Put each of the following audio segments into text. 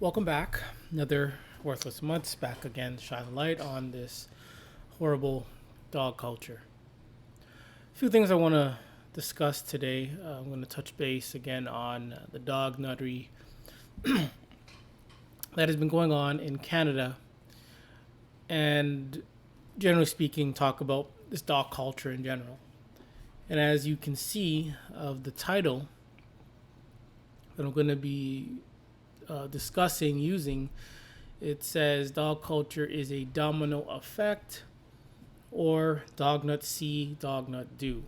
Welcome back. Another Worthless Months back again to shine a light on this horrible dog culture. A few things I want to discuss today. I'm going to touch base again on the dog nuttery that has been going on in Canada and generally speaking, talk about this dog culture in general. And as you can see of the title that I'm going to be discussing using, it says dog culture is a domino effect or dog nut see, dog nut do.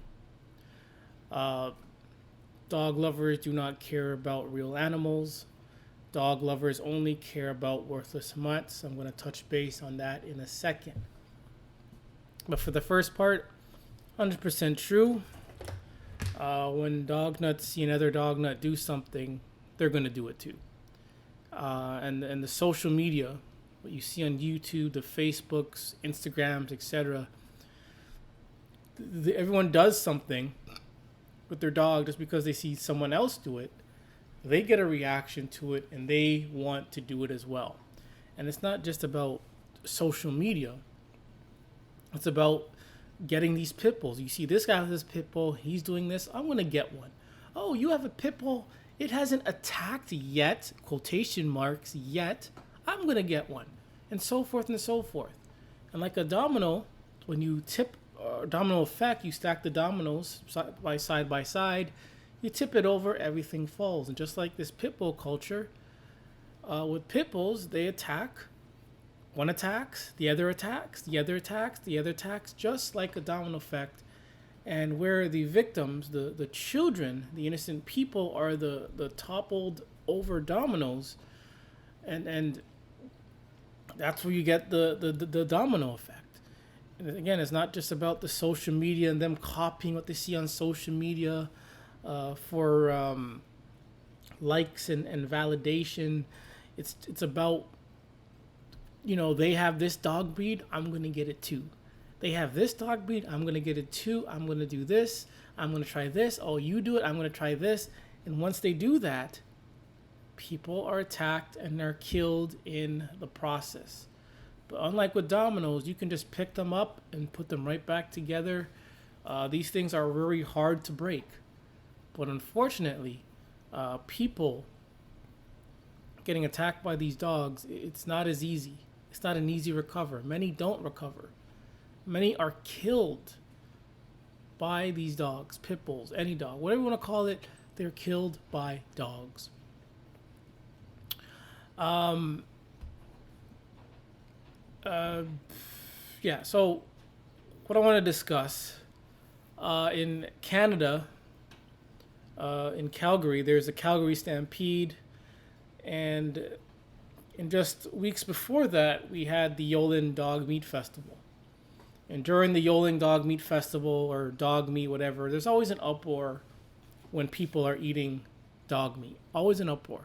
Uh, Dog lovers do not care about real animals. Dog lovers only care about worthless mutts. I'm going to touch base on that in a second. But for the first part, 100% true. When dog nuts see another dog nut do something, they're going to do it too. And the social media, what you see on YouTube, the Facebooks, Instagrams, etc. Everyone does something with their dog just because they see someone else do it. They get a reaction to it and they want to do it as well. And it's not just about social media. It's about getting these pit bulls. You see this guy with his pit bull, he's doing this, I'm going to get one. Oh, you have a pit bull, it hasn't attacked yet, quotation marks, yet, I'm going to get one. And so forth and so forth. And like a domino, when you tip, domino effect, you stack the dominoes side by side, you tip it over, everything falls. And just like this pit bull culture, with pit bulls, they attack. One attacks, the other attacks, the other attacks, the other attacks, just like a domino effect. And where the victims, the children, the innocent people are the toppled over dominoes, and that's where you get the domino effect. And again, it's not just about the social media and them copying what they see on social media for likes and validation. It's about, they have this dog breed, I'm going to get it too. They have this dog breed, I'm going to get it too. I'm going to do this. I'm going to try this. Oh, you do it, I'm going to try this. And once they do that, people are attacked and they're killed in the process. But unlike with dominoes, you can just pick them up and put them right back together. These things are very hard to break. But unfortunately, people getting attacked by these dogs, it's not as easy. It's not an easy recover. Many don't recover. Many are killed by these dogs, pit bulls, any dog, whatever you want to call it. They're killed by dogs. Um, uh, yeah. So, what I want to discuss in Canada, in Calgary, there's a Calgary Stampede, and in just weeks before that, we had the Yolin Dog Meat Festival. And during the Yoling Dog Meat Festival or dog meat, whatever, there's always an uproar when people are eating dog meat. Always an uproar.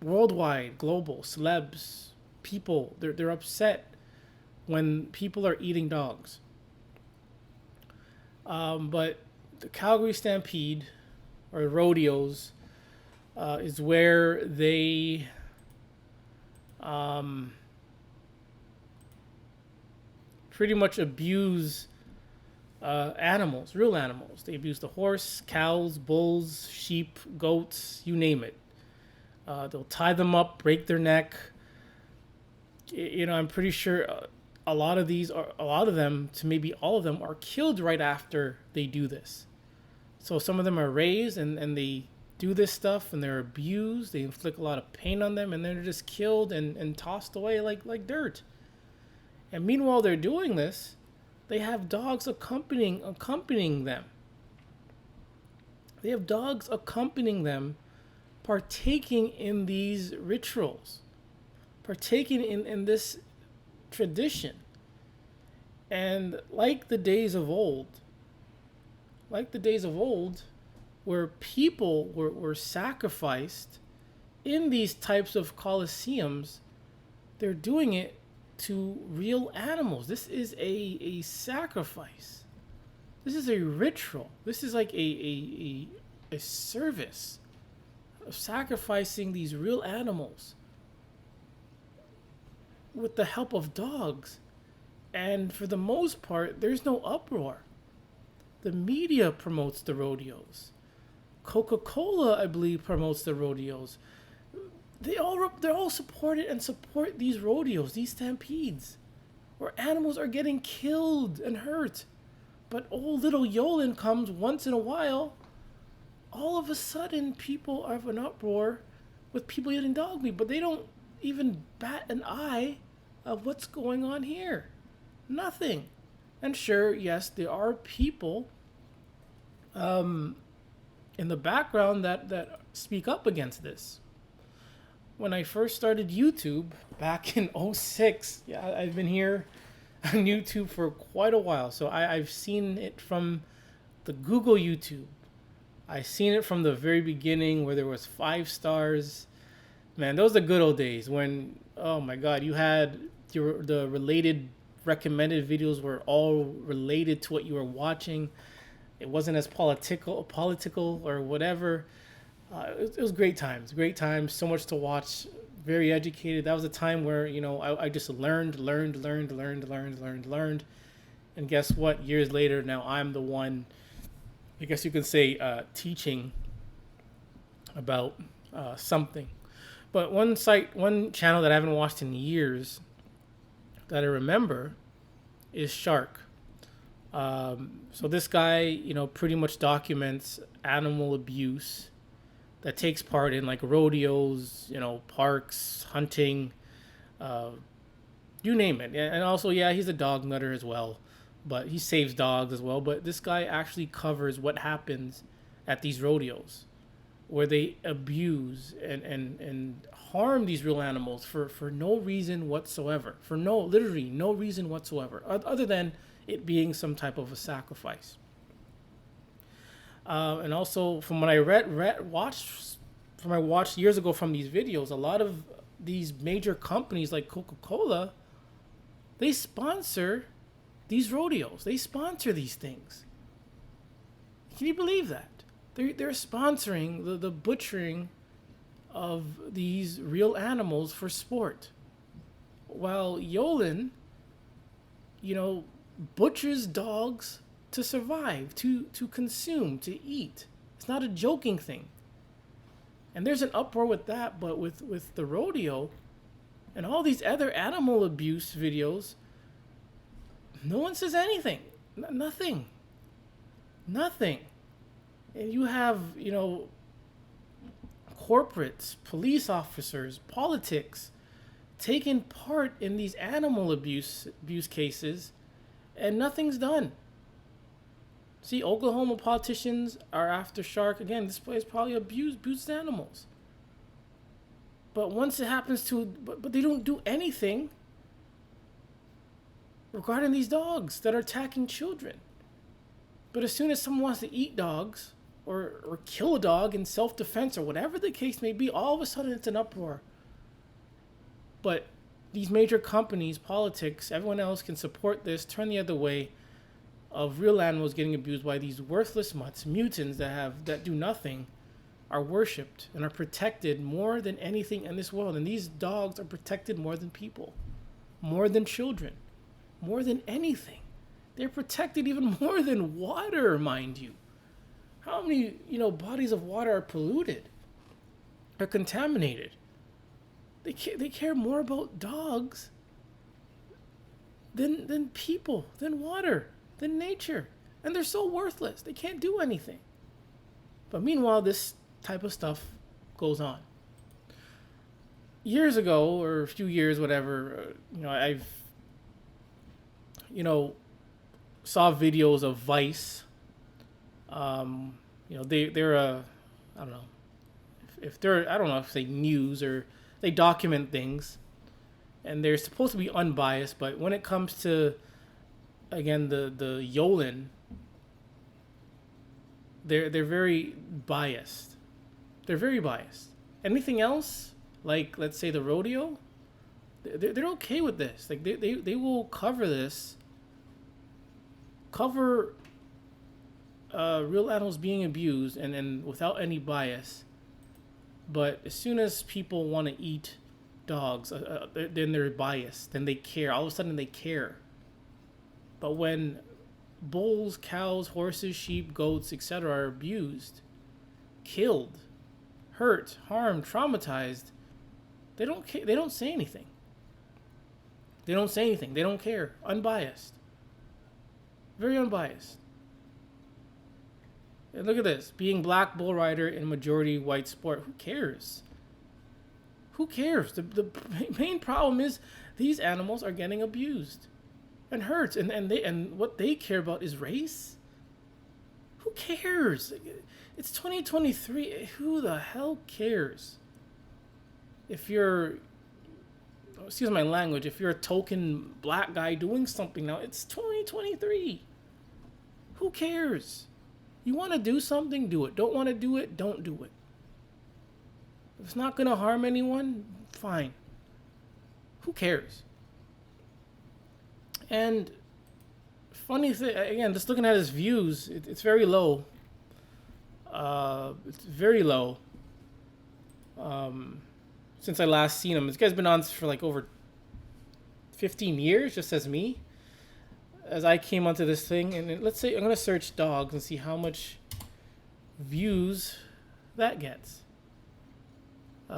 Worldwide, global, celebs, people, they're upset when people are eating dogs. But the Calgary Stampede or rodeos is where they pretty much abuse animals, real animals. They abuse the horse, cows, bulls, sheep, goats, you name it. They'll tie them up, break their neck. I'm pretty sure a lot of them, to maybe all of them, are killed right after they do this. So some of them are raised and they do this stuff and they're abused. They inflict a lot of pain on them and they're just killed and tossed away like dirt. And meanwhile they're doing this, they have dogs accompanying them. They have dogs accompanying them, partaking in these rituals, partaking in this tradition. And like the days of old, where people were sacrificed in these types of coliseums, they're doing it to real animals. This is a sacrifice. This is a ritual. This is like a service, of sacrificing these real animals with the help of dogs. And for the most part, there's no uproar. The media promotes the rodeos. Coca-Cola, I believe, promotes the rodeos. They're all supported and support these rodeos, these stampedes, where animals are getting killed and hurt. But old little Yolen comes once in a while. All of a sudden, people are of an uproar with people eating dog meat, but they don't even bat an eye of what's going on here. Nothing. And sure, yes, there are people in the background that speak up against this. When I first started YouTube back in '06, yeah, I've been here on YouTube for quite a while. So I've seen it from the Google YouTube. I've seen it from the very beginning where there was 5 stars. Man, those are the good old days when, oh my God, you had the related recommended videos were all related to what you were watching. It wasn't as political or whatever. It was great times, so much to watch, very educated. That was a time where, I just learned. And guess what? Years later, now I'm the one, I guess you could say, teaching about something. But one channel that I haven't watched in years that I remember is Shark. So this guy, pretty much documents animal abuse that takes part in like rodeos, parks, hunting, you name it. And also, yeah, he's a dog nutter as well, but he saves dogs as well. But this guy actually covers what happens at these rodeos where they abuse and harm these real animals for no reason whatsoever, literally no reason whatsoever, other than it being some type of a sacrifice. And also, from what I watched years ago from these videos, a lot of these major companies like Coca-Cola, they sponsor these rodeos. They sponsor these things. Can you believe that? They're sponsoring the butchering of these real animals for sport. While Yolen, butchers dogs to survive, to consume, to eat. It's not a joking thing. And there's an uproar with that, but with the rodeo and all these other animal abuse videos, no one says anything. Nothing. And you have, corporates, police officers, politics taking part in these animal abuse cases, and nothing's done. See, Oklahoma politicians are after Shark. Again, this place probably abused animals. But once it happens but they don't do anything regarding these dogs that are attacking children. But as soon as someone wants to eat dogs or kill a dog in self-defense or whatever the case may be, all of a sudden it's an uproar. But these major companies, politics, everyone else can support this, turn the other way, of real animals getting abused by these worthless mutts, mutants that do nothing, are worshipped and are protected more than anything in this world. And these dogs are protected more than people, more than children, more than anything. They're protected even more than water, mind you. How many, bodies of water are polluted, are contaminated? They care more about dogs than people, than water, than nature. And they're so worthless. They can't do anything. But meanwhile, this type of stuff goes on. Years ago, or a few years, whatever, I've, saw videos of Vice. They're I don't know if they're, I don't know if they news or they document things, and they're supposed to be unbiased. But when it comes to, again, the Yolen, they're very biased. They're very biased. Anything else, like let's say the rodeo, they're okay with this. Like they will cover this. Cover real animals being abused and without any bias. But as soon as people want to eat dogs, then they're biased. Then they care. All of a sudden, they care. But when bulls, cows, horses, sheep, goats, etc., are abused, killed, hurt, harmed, traumatized, they don't care. They don't say anything. They don't say anything. They don't care. Unbiased. Very unbiased. And look at this. Being black bull rider in majority white sport. Who cares? Who cares? The main problem is these animals are getting abused and hurt. And what they care about is race? Who cares? It's 2023. Who the hell cares? If you're, excuse my language, if you're a token black guy doing something now, it's 2023. Who cares? You want to do something, do it. Don't want to do it, don't do it. If it's not going to harm anyone, fine. Who cares? And funny thing, again, just looking at his views, it's very low. It's very low. Since I last seen him. This guy's been on for like over 15 years, just as me. As I came onto this thing, and let's say I'm gonna search dogs and see how much views that gets. This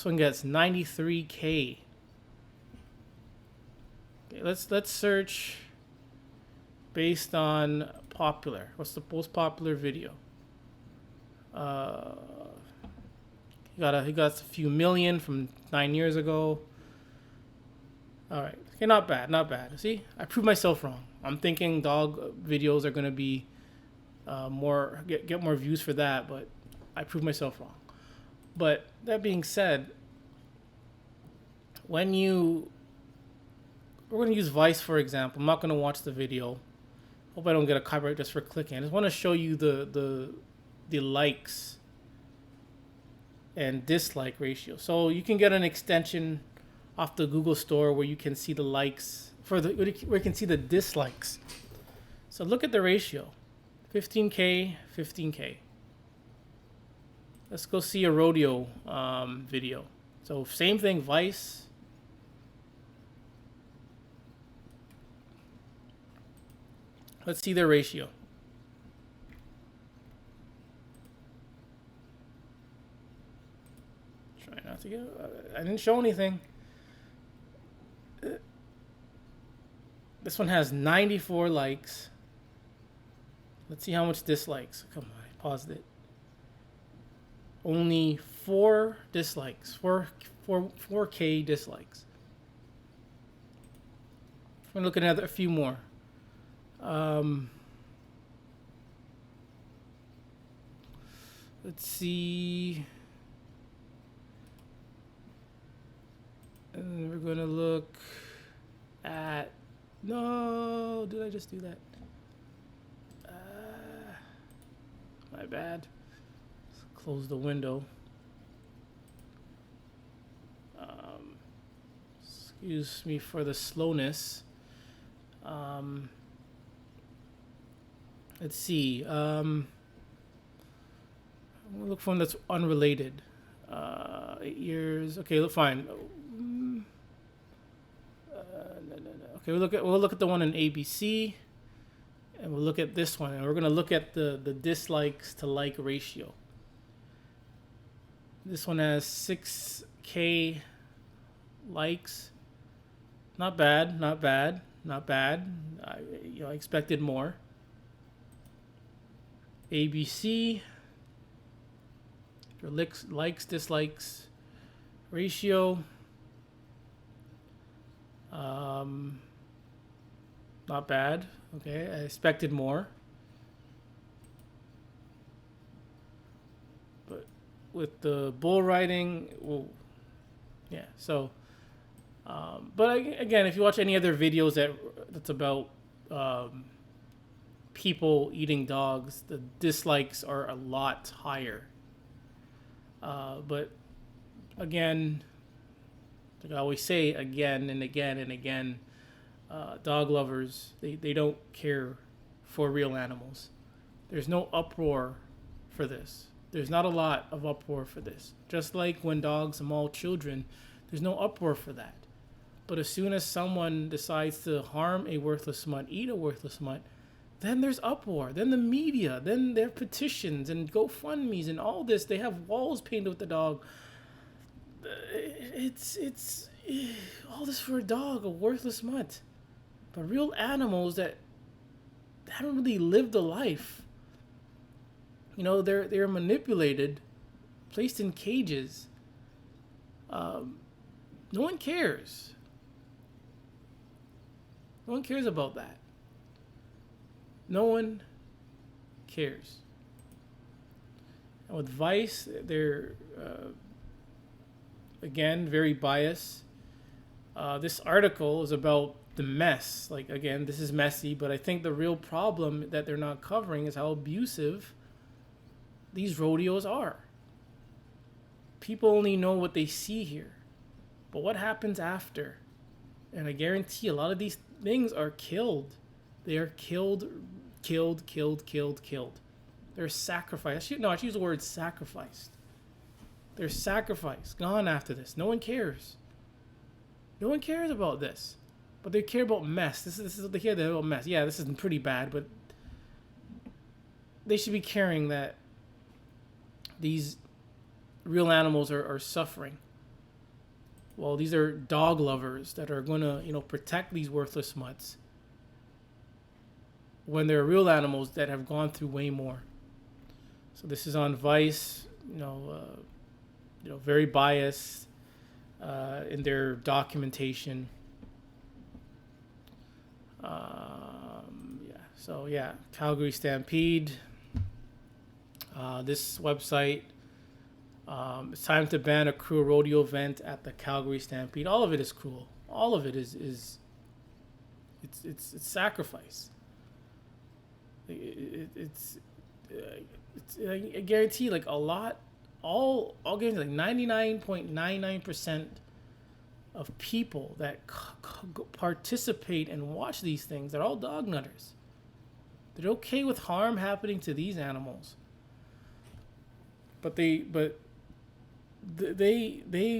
one gets 93K. Okay, let's search based on popular. What's the most popular video? He got a few million from 9 years ago. All right. Okay, not bad, not bad. See, I proved myself wrong. I'm thinking dog videos are gonna be get more views for that, but I proved myself wrong. But that being said, we're gonna use Vice for example. I'm not gonna watch the video. Hope I don't get a copyright just for clicking. I just want to show you the likes and dislike ratio. So you can get an extension off the Google Store where you can see the likes where you can see the dislikes. So look at the ratio. 15K, 15K. Let's go see a rodeo video. So same thing, Vice. Let's see their ratio. Try not to get. I didn't show anything. This one has 94 likes. Let's see how much dislikes. Come on, I paused it. Only 4 dislikes. 4K dislikes. I'm looking at a few more. Let's see. And we're gonna look at. No, did I just do that? My bad. Let's close the window. Excuse me for the slowness. Let's see. I'm gonna look for one that's unrelated. 8 years. Okay, look fine. No. Okay, we'll look at the one in ABC, and we'll look at this one, and we're gonna look at the dislikes to like ratio. This one has 6K likes. Not bad. Not bad. Not bad. I expected more. ABC. Your likes dislikes ratio. Not bad. Okay, I expected more. But with the bull riding, well, yeah. So, but again, if you watch any other videos that's about people eating dogs, the dislikes are a lot higher. But again, like I always say, again and again and again, dog lovers, they don't care for real animals. There's no uproar for this. There's not a lot of uproar for this. Just like when dogs maul children, there's no uproar for that. But as soon as someone decides to harm a worthless mutt, eat a worthless mutt, then there's uproar. Then the media, then their petitions and GoFundMe's and all this. They have walls painted with the dog. It's all this for a dog, a worthless mutt. But real animals that haven't really lived a life. You know, they're manipulated, placed in cages. No one cares. No one cares about that. No one cares. And with Vice, they're again very biased. This article is about the mess. Like, again, this is messy, but I think the real problem that they're not covering is how abusive these rodeos are. People only know what they see here, but what happens after? And I guarantee a lot of these things are killed. They are killed. They're sacrificed. No, I should use the word sacrificed. They're sacrificed, gone after this. No one cares. No one cares about this. But they care about mess. This is what they care about, mess. Yeah, this is pretty bad, but they should be caring that these real animals are suffering. Well, these are dog lovers that are going to, protect these worthless mutts when they're real animals that have gone through way more. So this is on Vice, very biased in their documentation. Calgary Stampede. This website. It's time to ban a cruel rodeo event at the Calgary Stampede. All of it is cruel. All of it is it's sacrifice. It's I guarantee like I'll guarantee like 99.99% of people that participate and watch these things, they're all dog nutters. They're okay with harm happening to these animals. But they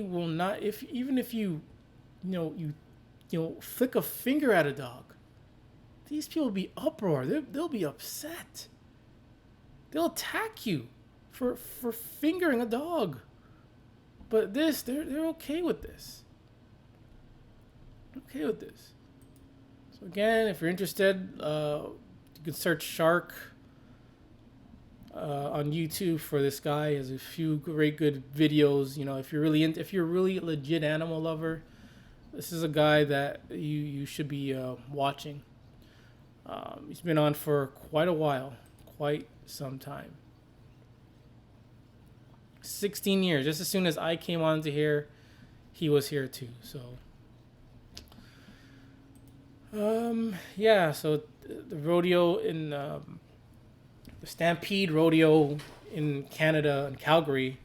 will not, even if you flick a finger at a dog, these people will be uproar. They'll be upset. They'll attack you for fingering a dog. But they're okay with this. Okay with this. So again, if you're interested, you can search Shark on YouTube for this guy. He has a few great good videos. If you're really a legit animal lover, this is a guy that you should be watching. He's been on for quite a while, quite some time. 16 years. Just as soon as I came onto here, he was here too. So, so the rodeo in the Stampede Rodeo in Canada and Calgary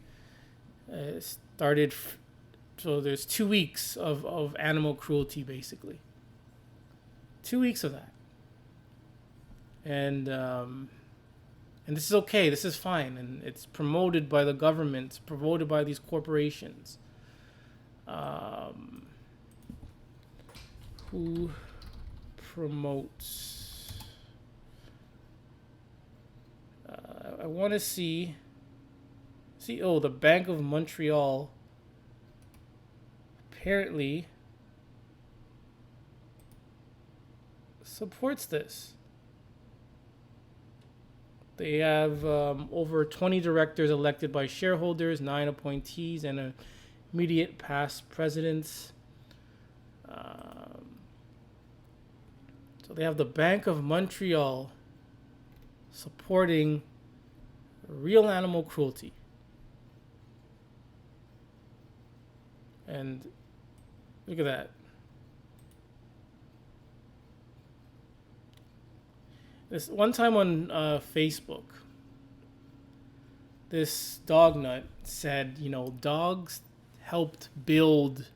started. So there's 2 weeks of animal cruelty, basically. 2 weeks of that. And this is okay. This is fine. And it's promoted by the government. It's promoted by these corporations. Who promotes? I want to see. The Bank of Montreal apparently supports this. They have over 20 directors elected by shareholders, 9 appointees, and immediate past presidents. So they have the Bank of Montreal supporting real animal cruelty. And look at that. This one time on Facebook, this dog nut said, dogs helped build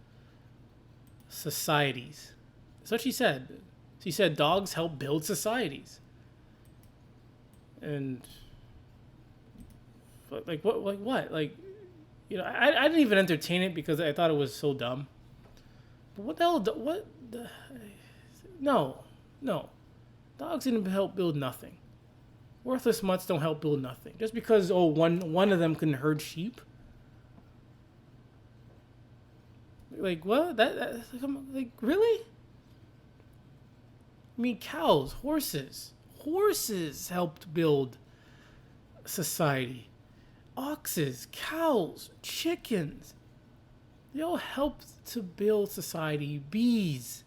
societies. That's what she said. She said dogs help build societies. And Like what? Like what? Like, I didn't even entertain it because I thought it was so dumb. But what the hell? What? No, no. Dogs didn't help build nothing. Worthless mutts don't help build nothing. Just because one of them can herd sheep. Like what? Like really? I mean, cows, horses helped build society. Oxes, cows, chickens, they all helped to build society. Bees,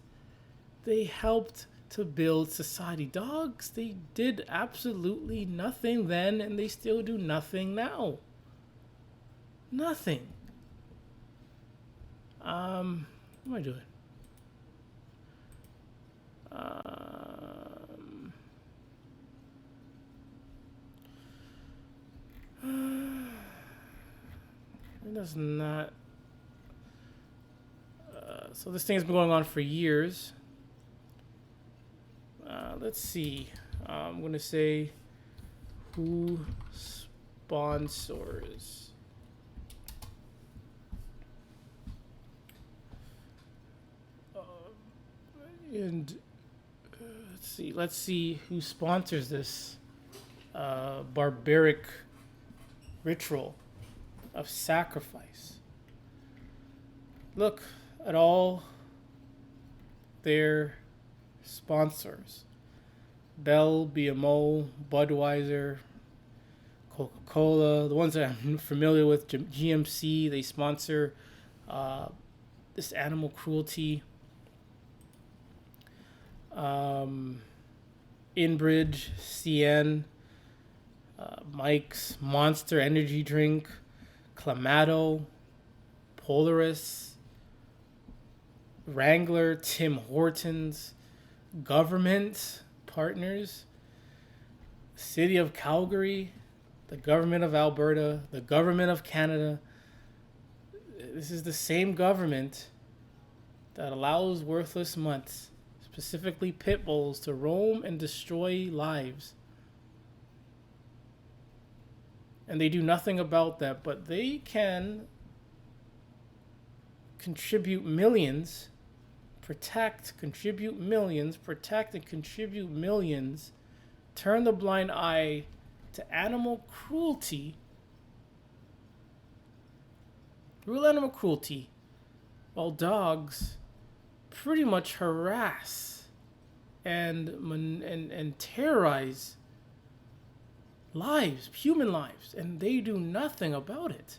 they helped to build society. Dogs, they did absolutely nothing then, and they still do nothing now. Nothing. What am I doing? It does not. So this thing has been going on for years. Let's see. I'm gonna say who sponsors. And let's see who sponsors this barbaric ritual of sacrifice. Look at all their sponsors: Bell, BMO, Budweiser, Coca-Cola. The ones that I'm familiar with, GMC. They sponsor this animal cruelty. Inbridge, CN, Mike's, Monster Energy Drink, Clamato, Polaris, Wrangler, Tim Hortons, government partners, City of Calgary, the government of Alberta, the government of Canada. This is the same government that allows worthless mutts, specifically pit bulls, to roam and destroy lives. And they do nothing about that, but they can contribute millions, protect and contribute millions, turn the blind eye to animal cruelty, real animal cruelty, while dogs pretty much harass and terrorize lives, human lives, and they do nothing about it.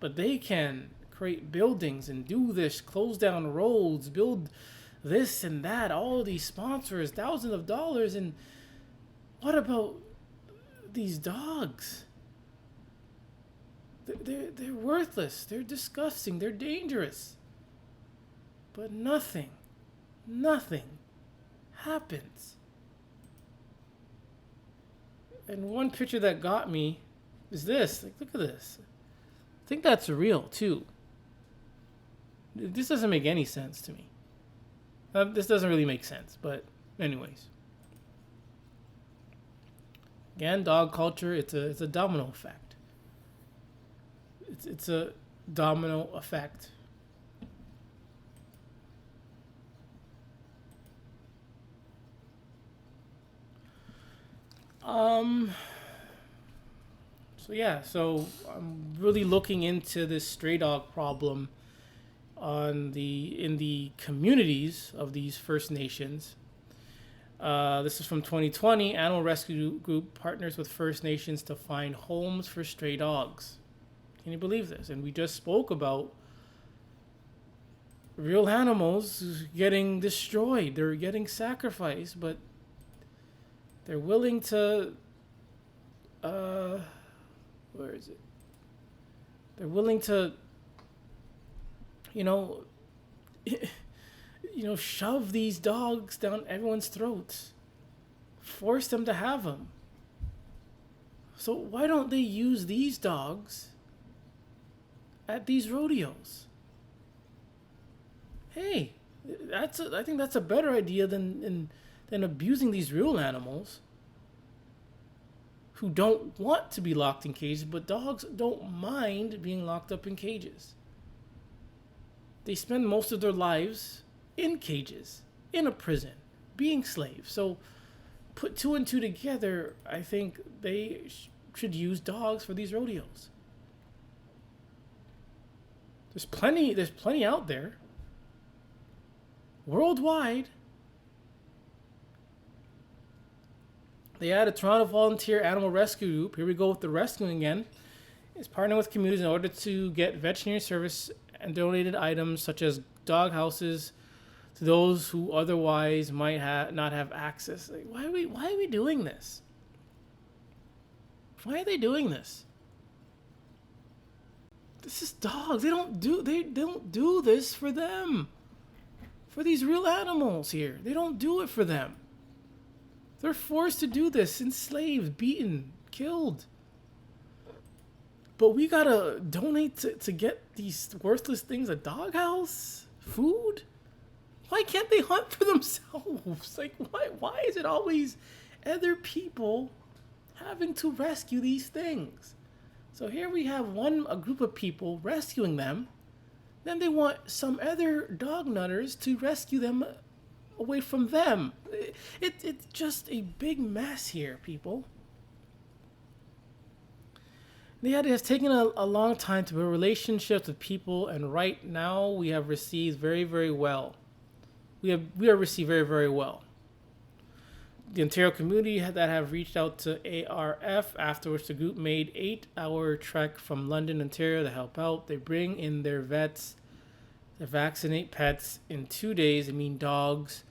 But they can create buildings and do this, close down roads, build this and that, all these sponsors, thousands of dollars. And what about these dogs? They're worthless, they're disgusting, they're dangerous. But nothing happens. And one picture that got me is this. Like, look at this. I think that's real too. This doesn't make any sense to me. This doesn't really make sense, but anyways. Again, dog culture, it's a domino effect. It's a domino effect. So I'm really looking into this stray dog problem in the communities of these First Nations. This is from 2020. Animal Rescue Group partners with First Nations to find homes for stray dogs. Can you believe this? And we just spoke about real animals getting destroyed. They're getting sacrificed, but they're willing to where is it? They're willing to shove these dogs down everyone's throats. Force them to have them. So why don't they use these dogs at these rodeos? Hey, I think that's a better idea than abusing these real animals. who don't want to be locked in cages, but dogs don't mind being locked up in cages. They spend most of their lives in cages, in a prison, being slaves. So put two and two together, I think they should use dogs for these rodeos. There's plenty out there. Worldwide. They had a Toronto volunteer animal rescue group. Here we go with the rescuing again. Is partnering with communities in order to get veterinary service and donated items such as dog houses to those who otherwise might not have access. Like, why are we doing this? Why are they doing this? This is dogs. They don't do this for them. For these real animals here. They don't do it for them. They're forced to do this, enslaved, beaten, killed. But we gotta donate to get these worthless things, a doghouse, food? Why can't they hunt for themselves? Like, why is it always other people having to rescue these things? So here we have a group of people rescuing them. Then they want some other dog nutters to rescue them away from them. It's just a big mess here, people. It has taken a long time to build relationships with people, and right now we have received very, very well. We are received very, very well. The Ontario community that have reached out to ARF, after which the group made 8-hour trek from London, Ontario to help out. They bring in their vets, they vaccinate pets in 2 days. I mean dogs.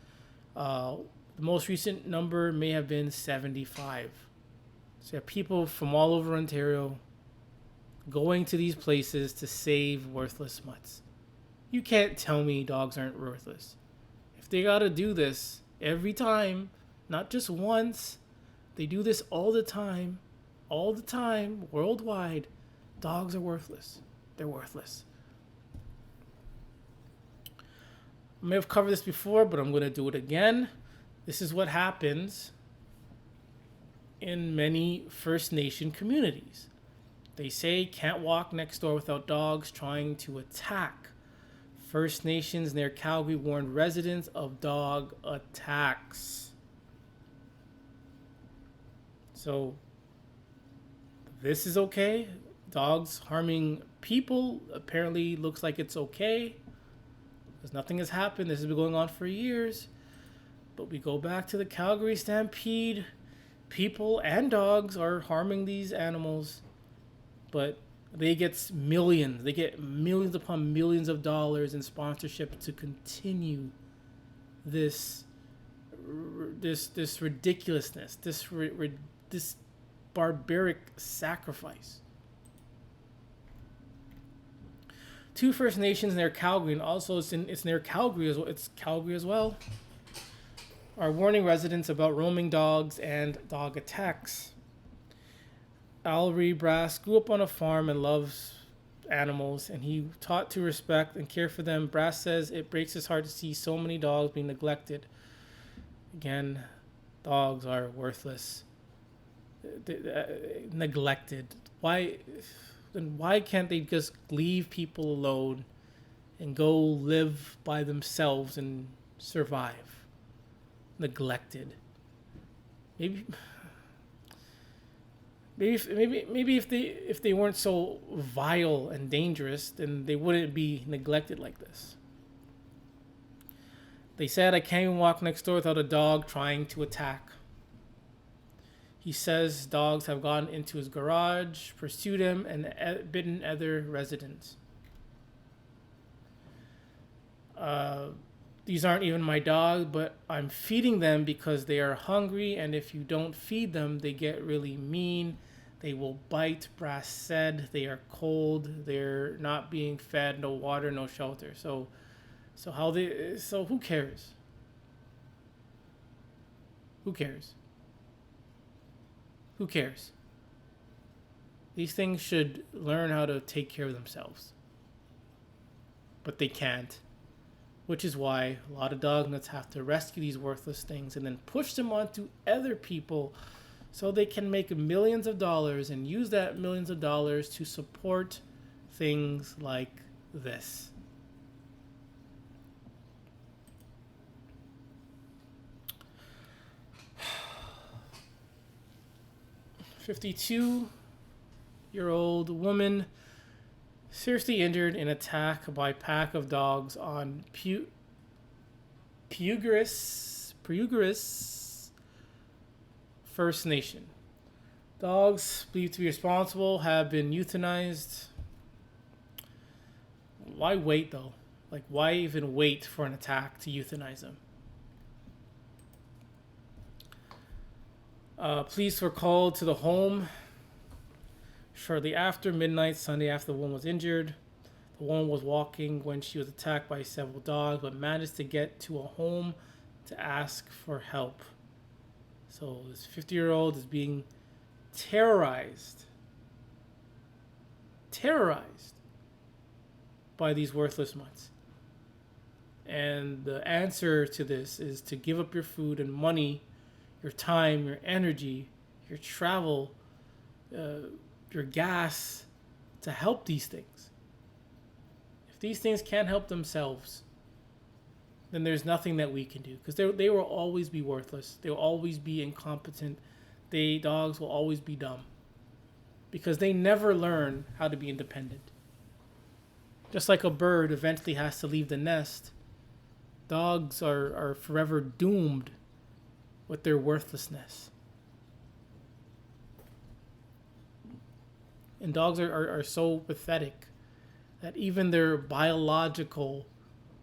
The most recent number may have been 75. So you have people from all over Ontario going to these places to save worthless mutts. You can't tell me dogs aren't worthless. If they gotta do this every time, not just once, they do this all the time, worldwide, dogs are worthless. They're worthless. I may have covered this before, but I'm going to do it again. This is what happens in many First Nation communities. They say can't walk next door without dogs trying to attack. First Nations near Calgary warned residents of dog attacks. So, this is okay. Dogs harming people apparently looks like it's okay. Because nothing has happened. This has been going on for years. But we go back to the Calgary Stampede. People and dogs are harming these animals. But they get millions. They get millions upon millions of dollars in sponsorship to continue this ridiculousness, this barbaric sacrifice. Two First Nations near Calgary, and also it's near Calgary as well. It's Calgary as well. Are warning residents about roaming dogs and dog attacks. Alry Brass grew up on a farm and loves animals, and he taught to respect and care for them. Brass says it breaks his heart to see so many dogs being neglected. Again, dogs are worthless. Neglected. Why can't they just leave people alone and go live by themselves and survive? Neglected. Maybe if they weren't so vile and dangerous, then they wouldn't be neglected like this. They said I can't even walk next door without a dog trying to attack. He says dogs have gone into his garage, pursued him, and bitten other residents. These aren't even my dog, but I'm feeding them because they are hungry, and if you don't feed them, they get really mean. They will bite, Brass said. They are cold. They're not being fed, no water, no shelter. So who cares? Who cares? Who cares? These things should learn how to take care of themselves. But they can't. Which is why a lot of dog nuts have to rescue these worthless things and then push them onto other people so they can make millions of dollars and use that millions of dollars to support things like this. "52-year-old woman seriously injured in attack by pack of dogs on Puugerus First Nation. Dogs believed to be responsible have been euthanized." Why wait though? Like, why even wait for an attack to euthanize them? Police were called to the home shortly after midnight Sunday after the woman was injured. The woman was walking when she was attacked by several dogs, but managed to get to a home to ask for help. So this 50-year-old is being terrorized by these worthless mutts. And the answer to this is to give up your food and money, your time, your energy, your travel, your gas to help these things. If these things can't help themselves, then there's nothing that we can do, because they will always be worthless. They will always be incompetent. Dogs will always be dumb because they never learn how to be independent. Just like a bird eventually has to leave the nest, dogs are forever doomed with their worthlessness. And dogs are so pathetic that even their biological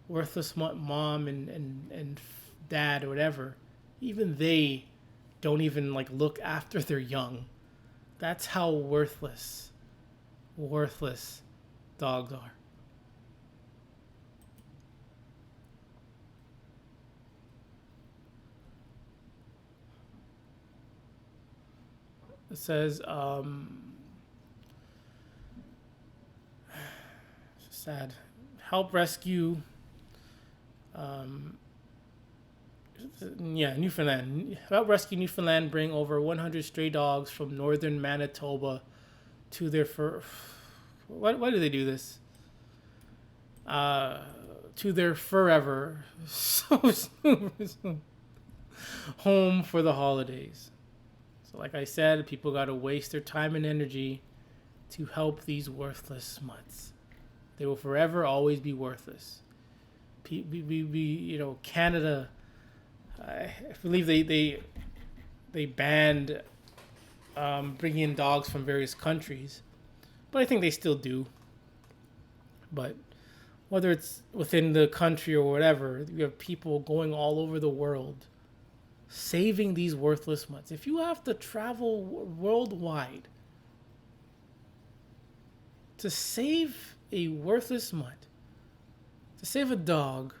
worthless mom and dad or whatever, even they don't even like look after their young. That's how worthless dogs are. It says, sad. Help rescue, Newfoundland. Help rescue Newfoundland bring over 100 stray dogs from northern Manitoba to their why do they do this? To their forever home for the holidays. So like I said, people got to waste their time and energy to help these worthless mutts. They will forever always be worthless. Canada, I believe they banned bringing in dogs from various countries, but I think they still do. But whether it's within the country or whatever, you have people going all over the world saving these worthless mutts. If you have to travel worldwide to save a worthless mutt, to save a dog,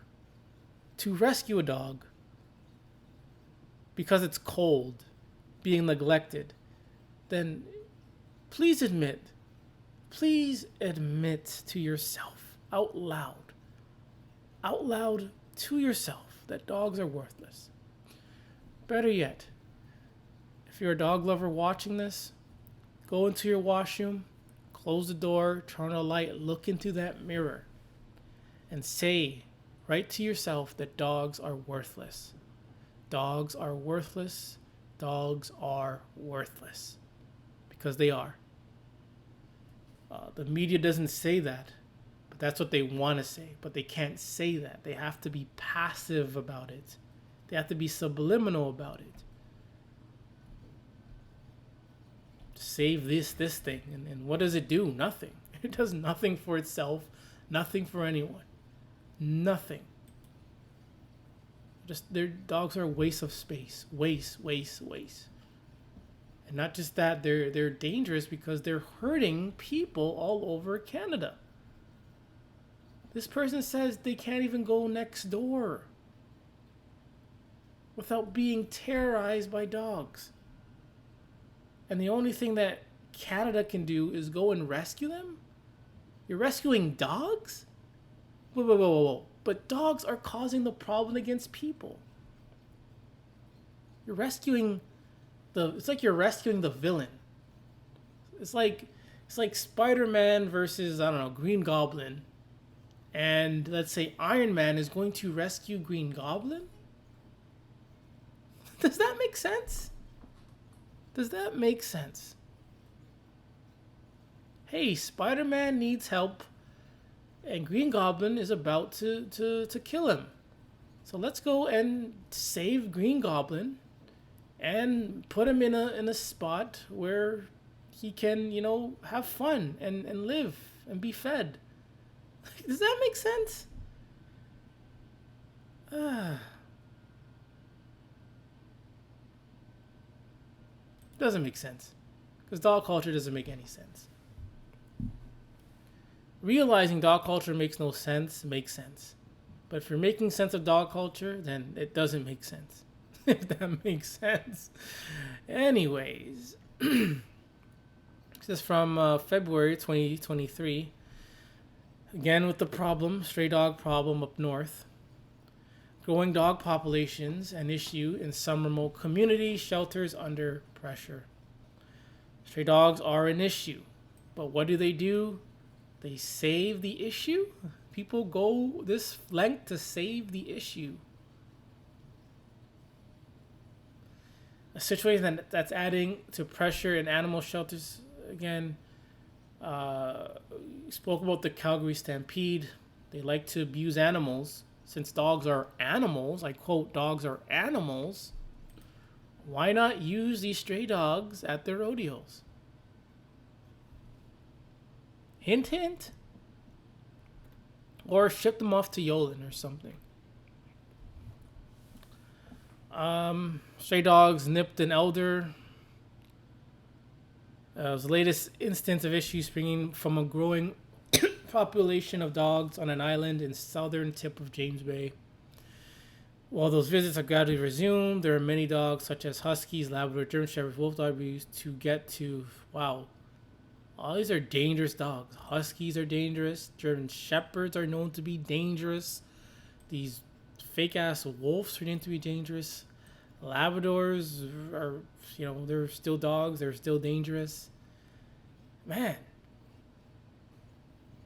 to rescue a dog because it's cold, being neglected, then please admit to yourself out loud to yourself that dogs are worthless. Better yet, if you're a dog lover watching this, go into your washroom, close the door, turn on a light, look into that mirror, and say right to yourself that dogs are worthless. Dogs are worthless. Dogs are worthless. Because they are. The media doesn't say that, but that's what they want to say. But they can't say that. They have to be passive about it. They have to be subliminal about it. Save this thing. And what does it do? Nothing. It does nothing for itself. Nothing for anyone. Nothing. Just their dogs are a waste of space. Waste. And not just that, they're dangerous because they're hurting people all over Canada. This person says they can't even go next door without being terrorized by dogs. And the only thing that Canada can do is go and rescue them? You're rescuing dogs? Whoa. But dogs are causing the problem against people. You're rescuing it's like you're rescuing the villain. It's like Spider-Man versus, I don't know, Green Goblin, and let's say Iron Man is going to rescue Green Goblin. Does that make sense? Does that make sense? Hey, Spider-Man needs help, and Green Goblin is about to kill him. So let's go and save Green Goblin and put him in a spot where he can, have fun and live and be fed. Does that make sense? Doesn't make sense. Because dog culture doesn't make any sense. Realizing dog culture makes no sense makes sense. But if you're making sense of dog culture, then it doesn't make sense. If that makes sense. Anyways. This is from February 2023. Again with the problem, stray dog problem up north. Growing dog populations, an issue in some remote communities, shelters under pressure. Stray dogs are an issue. But what do? They save the issue? People go this length to save the issue. A situation that's adding to pressure in animal shelters. Again, spoke about the Calgary Stampede. They like to abuse animals. Since dogs are animals, I quote, dogs are animals, why not use these stray dogs at their rodeos? Hint, hint. Or ship them off to Yolen or something. Stray dogs nipped an elder. It was the latest instance of issues springing from a growing population of dogs on an island in southern tip of James Bay. While those visits are gradually resumed, there are many dogs such as Huskies, Labrador, German Shepherds, Wolf Dogs to get to. Wow. All these are dangerous dogs. Huskies are dangerous. German Shepherds are known to be dangerous. These fake-ass wolves are known to be dangerous. Labradors are, they're still dogs. They're still dangerous. Man.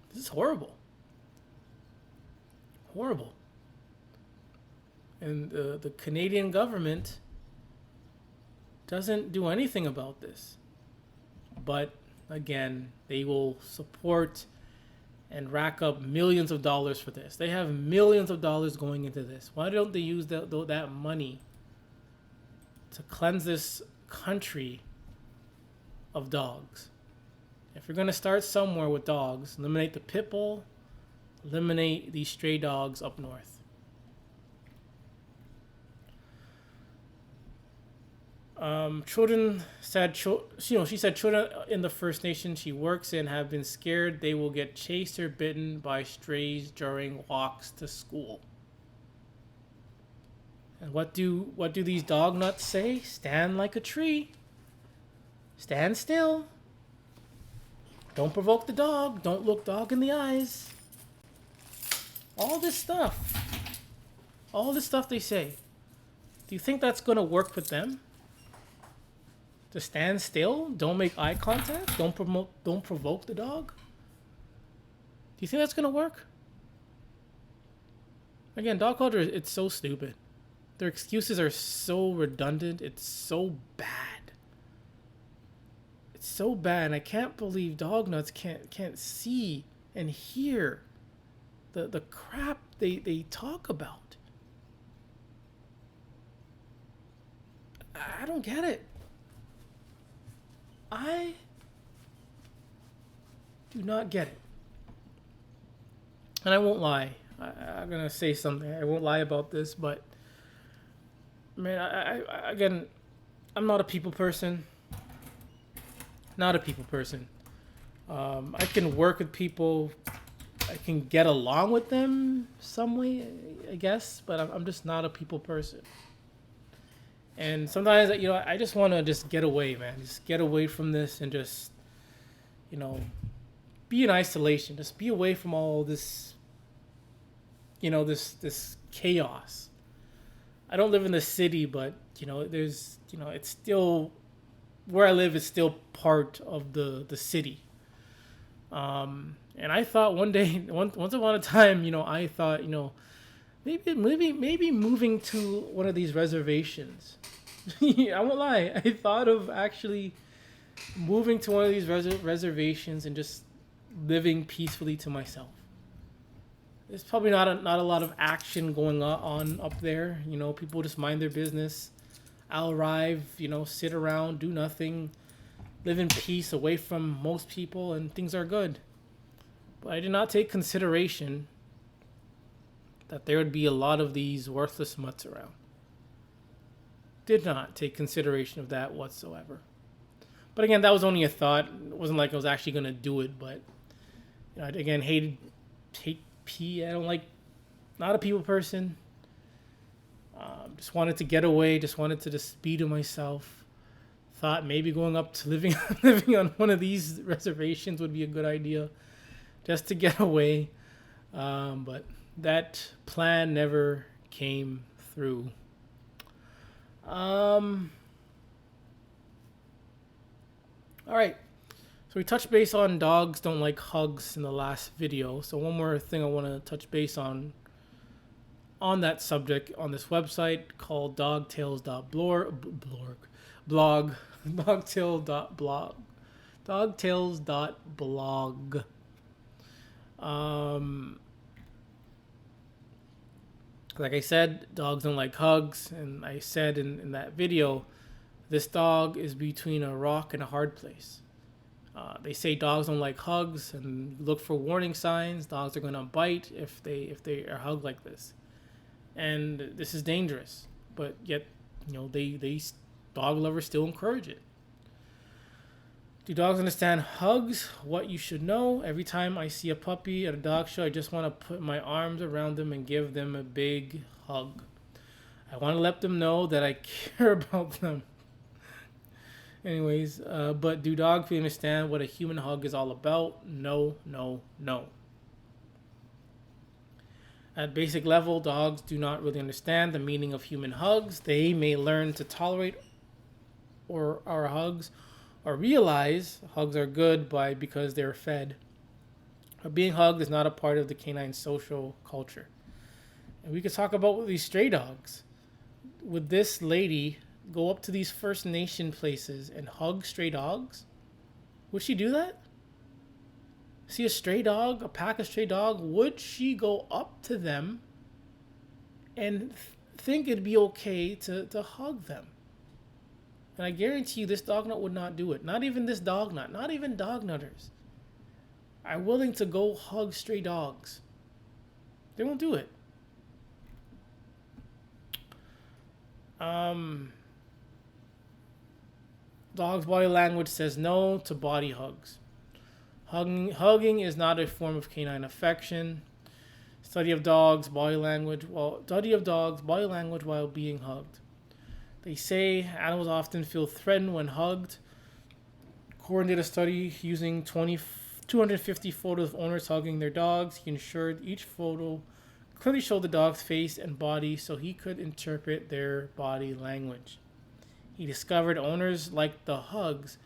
This is horrible. Horrible. And the Canadian government doesn't do anything about this. But again, they will support and rack up millions of dollars for this. They have millions of dollars going into this. Why don't they use that money to cleanse this country of dogs? If you're going to start somewhere with dogs, eliminate the pit bull, eliminate these stray dogs up north. Children said, she said children in the First Nation she works in have been scared they will get chased or bitten by strays during walks to school. And what do these dog nuts say? Stand like a tree. Stand still. Don't provoke the dog. Don't look dog in the eyes. All this stuff. All this stuff they say. Do you think that's going to work with them? To stand still? Don't make eye contact? Don't provoke the dog? Do you think that's going to work? Again, dog culture, it's so stupid. Their excuses are so redundant. It's so bad. It's so bad. And I can't believe dog nuts can't see and hear the crap they talk about. I don't get it. I do not get it. And I won't lie. I'm going to say something. I won't lie about this, but man, again, I'm not a people person. Not a people person. I can work with people. I can get along with them some way, I guess, but I'm just not a people person. And sometimes, I just want to just get away, man. Just get away from this and just, be in isolation. Just be away from all this, this chaos. I don't live in the city, but, there's, it's still where I live is still part of the city. And I thought one day, once upon a time, I thought, maybe moving to one of these reservations. I won't lie. I thought of actually moving to one of these reservations and just living peacefully to myself. There's probably not a lot of action going on up there. People just mind their business. I'll arrive, sit around, do nothing, live in peace away from most people, and things are good. But I did not take consideration that there would be a lot of these worthless mutts around. Did not take consideration of that whatsoever. But again, that was only a thought. It wasn't like I was actually going to do it. But again, hate pee. I don't like, not a people person. Just wanted to get away. Just wanted to just be to myself. Thought maybe going up to living on one of these reservations would be a good idea, just to get away. But that plan never came through. All right. So we touched base on dogs don't like hugs in the last video. So one more thing I want to touch base on that subject on this website called dogtales.blog. Dogtales.blog. Like I said, dogs don't like hugs, and I said in that video, this dog is between a rock and a hard place. They say dogs don't like hugs, and look for warning signs. Dogs are gonna bite if they are hugged like this, and this is dangerous. But yet, they dog lovers still encourage it. Do dogs understand hugs? What you should know. Every time I see a puppy at a dog show, I just want to put my arms around them and give them a big hug. I want to let them know that I care about them. Anyways, but do dogs really understand what a human hug is all about? No, no, no. At basic level, dogs do not really understand the meaning of human hugs. They may learn to tolerate our hugs, or realize hugs are good because they're fed. But being hugged is not a part of the canine social culture. And we could talk about these stray dogs. Would this lady go up to these First Nation places and hug stray dogs? Would she do that? See a stray dog, a pack of stray dog, would she go up to them and think it'd be okay to hug them? And I guarantee you this dog nut would not do it. Not even this dog nut. Not even dog nutters are willing to go hug stray dogs. They won't do it. Dog's body language says no to body hugs. Hugging is not a form of canine affection. Study of dogs' body language while being hugged. They say animals often feel threatened when hugged. According to a study using 250 photos of owners hugging their dogs, he ensured each photo clearly showed the dog's face and body so he could interpret their body language. He discovered owners liked the hugs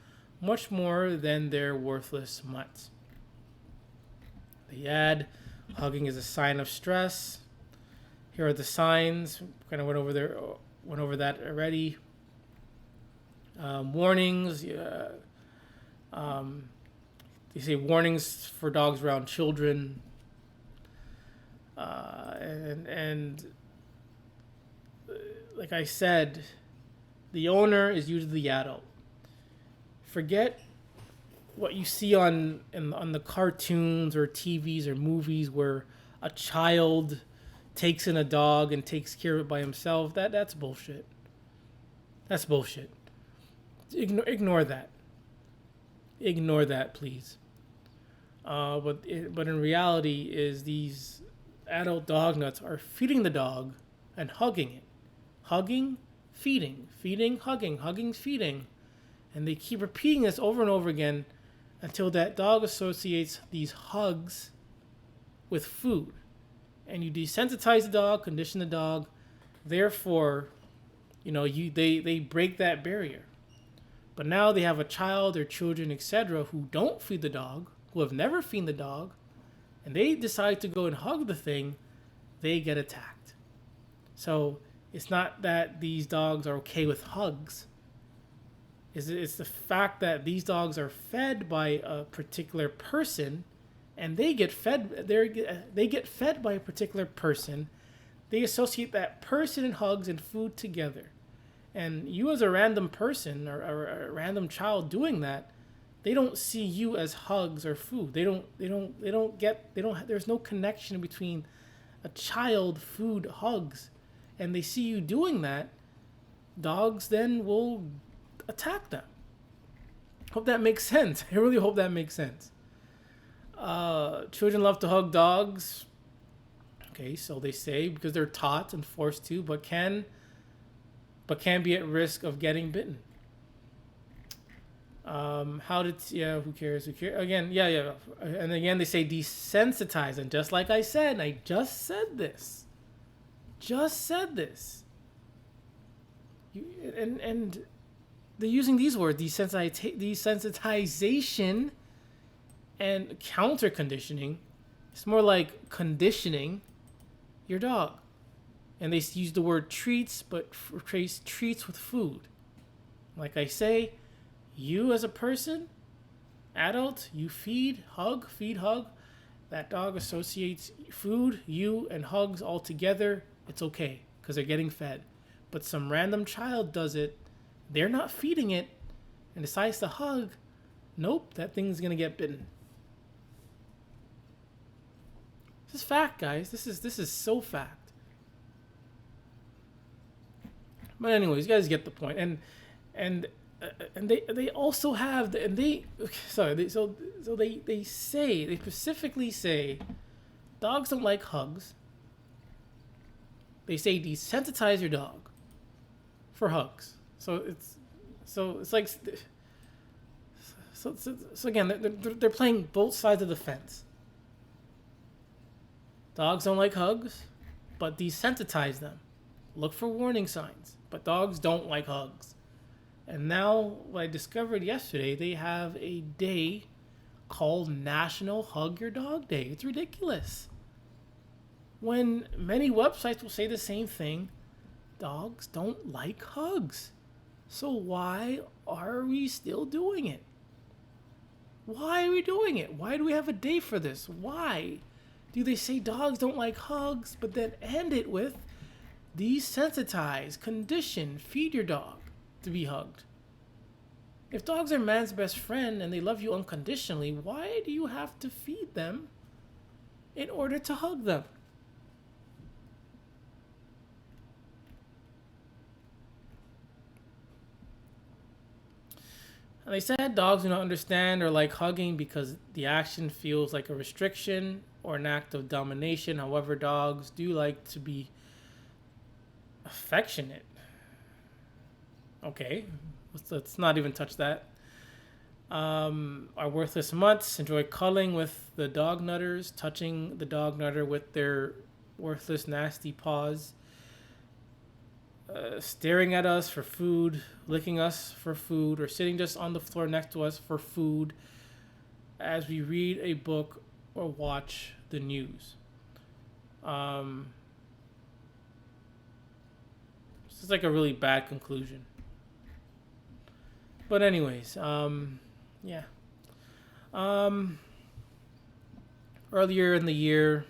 much more than their worthless mutts. They add, hugging is a sign of stress. Here are the signs. Kind of went over that already. Warnings. They say warnings for dogs around children. And like I said, the owner is usually the adult. Forget what you see on the cartoons or TVs or movies where a child takes in a dog and takes care of it by himself. That's bullshit. That's bullshit. Ignore that. Ignore that, please. But in reality, is these adult dog nuts are feeding the dog and hugging it, hugging, feeding, hugging, feeding, and they keep repeating this over and over again until that dog associates these hugs with food. And you desensitize the dog, condition the dog. Therefore, they break that barrier. But now they have a child or children, etc., who don't feed the dog, who have never feed the dog, and they decide to go and hug the thing, they get attacked. So it's not that these dogs are okay with hugs. It's the fact that these dogs are fed by a particular person, and they get fed. They get fed by a particular person. They associate that person and hugs and food together. And you as a random person or a random child doing that, they don't see you as hugs or food. There's no connection between a child, food, hugs. And they see you doing that, dogs then will attack them. Hope that makes sense. I really hope that makes sense. Children love to hug dogs. Okay, so they say because they're taught and forced to, but can be at risk of getting bitten. Who cares? Again, yeah. And again, they say desensitize. And just like I said, I just said this. And they're using these words, desensitization and counter conditioning. It's more like conditioning your dog. And they use the word treats, but replace treats with food. Like I say, you as a person, adult, you feed, hug. That dog associates food, you, and hugs all together. It's okay because they're getting fed. But some random child does it, they're not feeding it, and decides to hug. Nope, that thing's going to get bitten. This is fact, guys. This is so fact. But anyways, you guys get the point. And they also have they specifically say dogs don't like hugs. They say desensitize your dog for hugs. So again, they're playing both sides of the fence. Dogs don't like hugs, but desensitize them. Look for warning signs. But dogs don't like hugs. And now, what I discovered yesterday, they have a day called National Hug Your Dog Day. It's ridiculous. When many websites will say the same thing, dogs don't like hugs. So why are we still doing it? Why are we doing it? Why do we have a day for this? Why do they say dogs don't like hugs, but then end it with desensitize, condition, feed your dog to be hugged? If dogs are man's best friend and they love you unconditionally, why do you have to feed them in order to hug them? And they said dogs do not understand or like hugging because the action feels like a restriction or an act of domination. However, dogs do like to be affectionate. Okay, let's not even touch that. Our worthless mutts enjoy cuddling with the dog nutters, touching the dog nutter with their worthless, nasty paws, staring at us for food, licking us for food, or sitting just on the floor next to us for food as we read a book or watch the news. This is like a really bad conclusion. But anyways, yeah. Earlier in the year,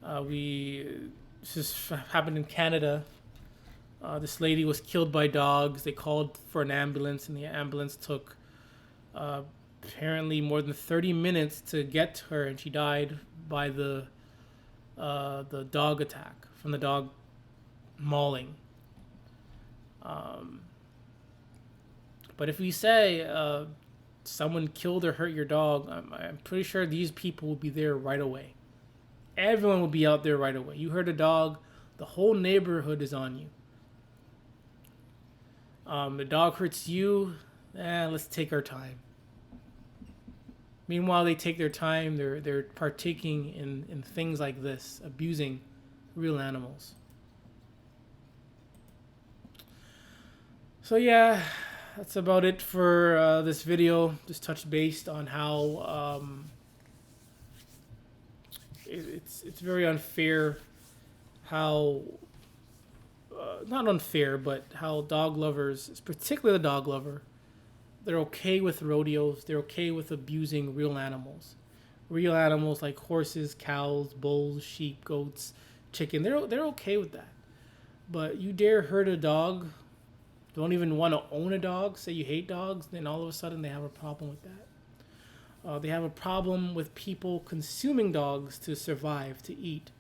this happened in Canada. This lady was killed by dogs. They called for an ambulance, and the ambulance took apparently more than 30 minutes to get to her, and she died by the dog attack from the dog mauling. But if we say someone killed or hurt your dog, I'm pretty sure these people will be there right away. Everyone will be out there right away. You hurt a dog, the whole neighborhood is on you. The dog hurts you, let's take our time. Meanwhile, they take their time. They're partaking in things like this, abusing real animals. So yeah, that's about it for this video. Just touch based on how it's very unfair how not unfair, but how dog lovers, particularly the dog lover, they're okay with rodeos. They're okay with abusing real animals. Real animals like horses, cows, bulls, sheep, goats, chicken. They're okay with that. But you dare hurt a dog, don't even want to own a dog, say you hate dogs, then all of a sudden they have a problem with that. They have a problem with people consuming dogs to survive, to eat.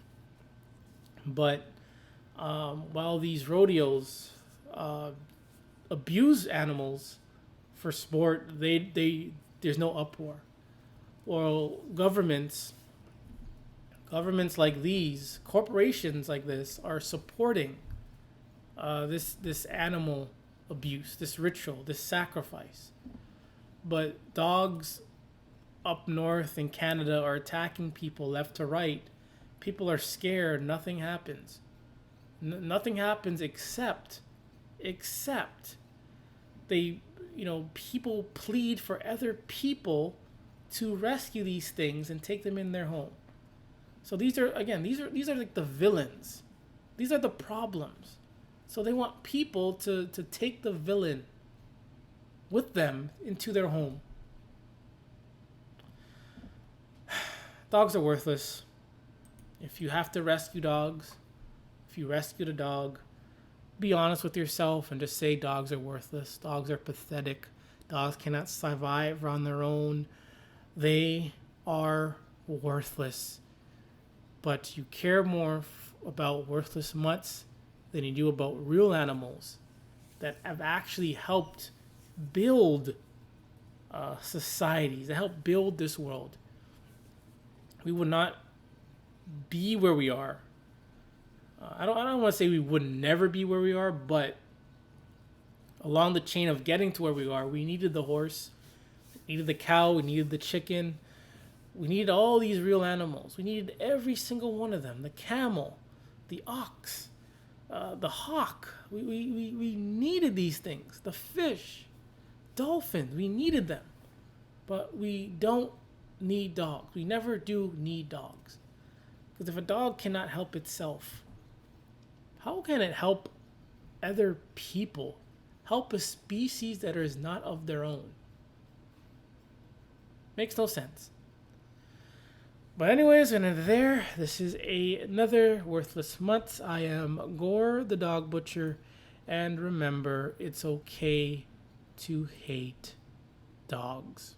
But while these rodeos abuse animals for sport, they there's no uproar. Well, governments like these, corporations like this, are supporting this animal abuse, this ritual, this sacrifice. But dogs up north in Canada are attacking people left to right. People are scared. Nothing happens. Nothing happens except they, people plead for other people to rescue these things and take them in their home. So these are like the villains. These are the problems. So they want people to take the villain with them into their home. Dogs are worthless. If you have to rescue dogs, if you rescued a dog, be honest with yourself and just say dogs are worthless. Dogs are pathetic. Dogs cannot survive on their own. They are worthless. But you care more about worthless mutts than you do about real animals that have actually helped build societies, that help build this world. We would not be where we are. I don't want to say we would never be where we are, but along the chain of getting to where we are, we needed the horse, we needed the cow, we needed the chicken, we needed all these real animals. We needed every single one of them. The camel, the ox, the hawk. We needed these things. The fish, dolphins, we needed them. But we don't need dogs. We never do need dogs. Because if a dog cannot help itself, how can it help other people? Help a species that is not of their own? Makes no sense. But anyways, and there, this is another Worthless Mutts. I am Gore, the dog butcher. And remember, it's okay to hate dogs.